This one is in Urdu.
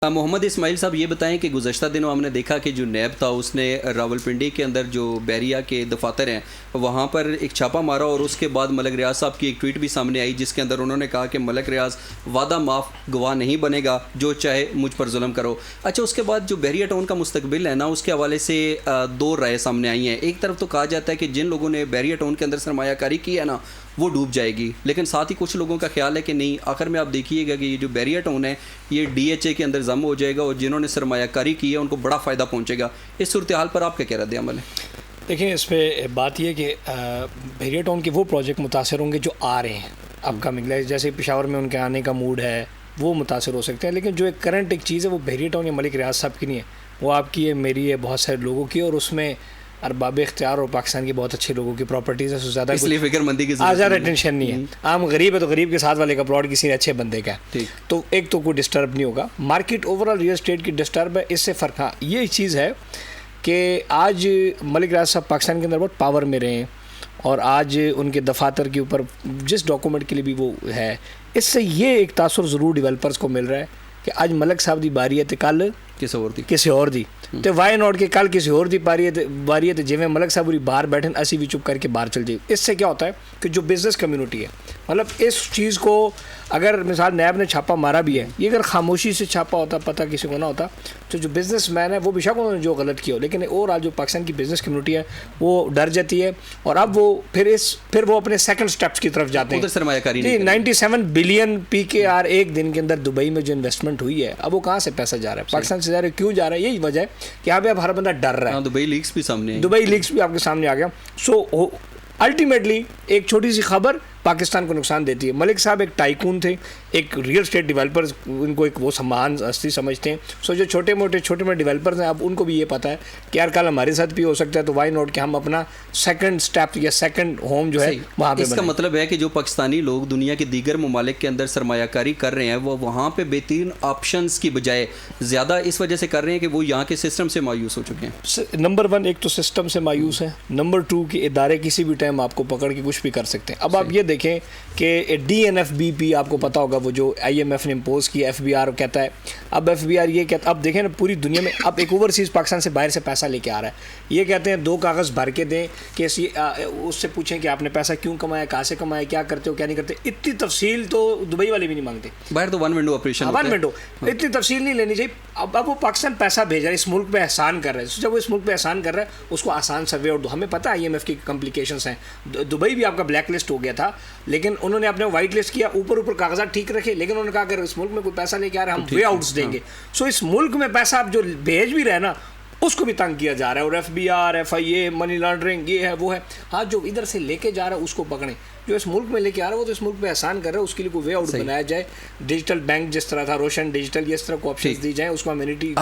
محمد اسماعیل صاحب یہ بتائیں کہ گزشتہ دنوں ہم نے دیکھا کہ جو نیب تھا اس نے راولپنڈی کے اندر جو بیریا کے دفاتر ہیں وہاں پر ایک چھاپہ مارا، اور اس کے بعد ملک ریاض صاحب کی ایک ٹویٹ بھی سامنے آئی جس کے اندر انہوں نے کہا کہ ملک ریاض وعدہ معاف گواہ نہیں بنے گا، جو چاہے مجھ پر ظلم کرو۔ اچھا، اس کے بعد جو بیریا ٹاؤن کا مستقبل ہے نا، اس کے حوالے سے دو رائے سامنے آئی ہیں۔ ایک طرف تو کہا جاتا ہے کہ جن لوگوں نے بیریا ٹاؤن کے اندر سرمایہ کاری کی ہے نا وہ ڈوب جائے گی، لیکن ساتھ ہی کچھ لوگوں کا خیال ہے کہ نہیں، آخر میں آپ دیکھیے گا کہ یہ جو بیریا ٹاؤن ہے یہ ڈی ایچ اے کے اندر ضم ہو جائے گا، اور جنہوں نے سرمایہ کاری کی ہے ان کو بڑا فائدہ پہنچے گا۔ اس صورتحال پر آپ کا کیا رد عمل ہے؟ دیکھیں، اس پہ بات یہ کہ بیریا ٹاؤن کے وہ پروجیکٹ متاثر ہوں گے جو آ رہے ہیں اپ کمنگ، جیسے پشاور میں ان کے آنے کا موڈ ہے، وہ متاثر ہو سکتے ہیں، لیکن جو ایک کرنٹ ایک چیز ہے وہ بیریا ٹاؤن یا ملک ریاض صاحب کی نہیں ہے، وہ آپ کی ہے، میری ہے، بہت سارے لوگوں کی، اور اس میں ارباب اختیار اور پاکستان کے بہت اچھے لوگوں کی پراپرٹیز ہے، زیادہ اس لیے فکر مندی کی زیادہ ٹینشن نہیں ہے۔ عام غریب ہے تو غریب کے ساتھ والے کا پلاٹ کسی اچھے بندے کا ہے، تو ایک تو کوئی ڈسٹرب نہیں ہوگا۔ Market over all real estate کی ڈسٹرب ہے، اس سے فرق ہاں یہ چیز ہے کہ آج ملک ریاض صاحب پاکستان کے اندر بہت پاور میں رہے ہیں، اور آج ان کے دفاتر کے اوپر جس ڈاکومنٹ کے لیے بھی وہ ہے، اس سے یہ ایک تاثر ضرور ڈیولپرز کو مل رہا ہے کہ آج ملک صاحب دی باری ہے تو کل کسی اور دی تو وائی ناٹ کہ کل کسی اور دی باری ہے تو جیویں ملک صاحب باہر بیٹھن اسی بھی چپ کر کے باہر چل جائے۔ اس سے کیا ہوتا ہے کہ جو بزنس کمیونٹی ہے، مطلب اس چیز کو اگر مثال نیب نے چھاپا مارا بھی ہے، یہ اگر خاموشی سے چھاپا ہوتا، پتہ کسی کو نہ ہوتا، تو جو بزنس مین ہے وہ بے شک انہوں نے جو غلط کیا ہو، لیکن اور آج جو پاکستان کی بزنس کمیونٹی ہے وہ ڈر جاتی ہے، اور اب وہ پھر وہ اپنے سیکنڈ سٹیپس کی طرف جاتے ہیں۔ سرمایہ کاری 97 بلین پی کے آر ایک دن کے اندر دبئی میں جو انویسٹمنٹ ہوئی ہے، اب وہ کہاں سے پیسہ جا رہا ہے؟ پاکستان سے جا رہا ہے۔ کیوں جا رہا ہے؟ یہی وجہ ہے کہ یہاں پہ اب ہر بندہ ڈر رہا ہے۔ دبئی لیکس بھی سامنے، دبئی لیکس بھی آپ کے سامنے آ گیا۔ سو الٹیمیٹلی ایک چھوٹی سی خبر پاکستان کو نقصان دیتی ہے۔ ملک صاحب ایک ٹائکون تھے، ایک ریئل اسٹیٹ ڈیولپرز، ان کو ایک وہ سمان ہستی سمجھتے ہیں۔ سو جو چھوٹے موٹے ڈیولپرز ہیں، اب ان کو بھی یہ پتہ ہے کہ یار کل ہمارے ساتھ بھی ہو سکتا ہے، تو وائی ناٹ کہ ہم اپنا سیکنڈ سٹیپ یا سیکنڈ ہوم جو ہے وہاں پہ۔ اس کا مطلب ہے کہ جو پاکستانی لوگ دنیا کے دیگر ممالک کے اندر سرمایہ کاری کر رہے ہیں، وہ وہاں پہ بہترین آپشنز کی بجائے زیادہ اس وجہ سے کر رہے ہیں کہ وہ یہاں کے سسٹم سے مایوس ہو چکے ہیں۔ نمبر 1 ایک تو سسٹم سے مایوس ہے، نمبر 2 کہ ادارے کسی بھی ٹائم آپ کو پکڑ کے کچھ بھی کر سکتے ہیں۔ اب آپ یہ دیکھیں کہ D N F B P آپ کو پتہ ہوگا، وہ جو آئی ایم ایف نے امپوز کیا، ایف بی آر کہتا ہے، اب ایف بی آر یہ کہتا ہے، اب دیکھیں نا پوری دنیا میں اب ایک اوورسیز پاکستان سے باہر سے پیسہ لے کے آ رہا ہے، یہ کہتے ہیں 2 کاغذ بھر کے دیں کہ اس سے پوچھیں کہ آپ نے پیسہ کیوں کمایا، کہاں سے کمایا، کیا کرتے ہو کیا نہیں کرتے۔ اتنی تفصیل تو دبئی والے بھی نہیں مانگتے، باہر تو ون ونڈو آپریشن، اتنی تفصیل نہیں لینی چاہیے۔ اب وہ پاکستان پیسہ بھیج رہا ہے، اس ملک پہ احسان کر رہا ہے، جب وہ اس ملک پہ احسان کر رہا ہے اس کو آسان سروے اور دو۔ ہمیں پتہ ہے آئی ایم ایف کی کمپلیکیشنس ہیں، دبئی بھی آپ کا بلیک لسٹ ہو گیا تھا، لیکن انہوں نے اپنے وائٹ لسٹ کیا، اوپر کاغذات ٹھیک رکھے، لیکن انہوں نے کہا کہ اس ملک میں کوئی پیسہ لے کے آ رہا ہے ہم وے آؤٹس دیں گے۔ سو اس ملک میں پیسہ آپ جو بھیج بھی رہے نا اس کو بھی تنگ کیا جا رہا ہے، اور F B R, F I A, money laundering, یہ ہے وہ ہے۔ ہاں، جو ادھر سے لے کے جا رہا ہے اس کو پکڑیں، جو اس ملک میں لے کے آ رہا ہے وہ تو اس ملک پہ احسان کر رہا ہے، اس کے لیے کوئی وے آؤٹ بنایا جائے۔ ڈیجیٹل بینک جس طرح تھا، روشن ڈیجیٹل، اس طرح کو آپشنز دی جائیں، اس کو امینٹی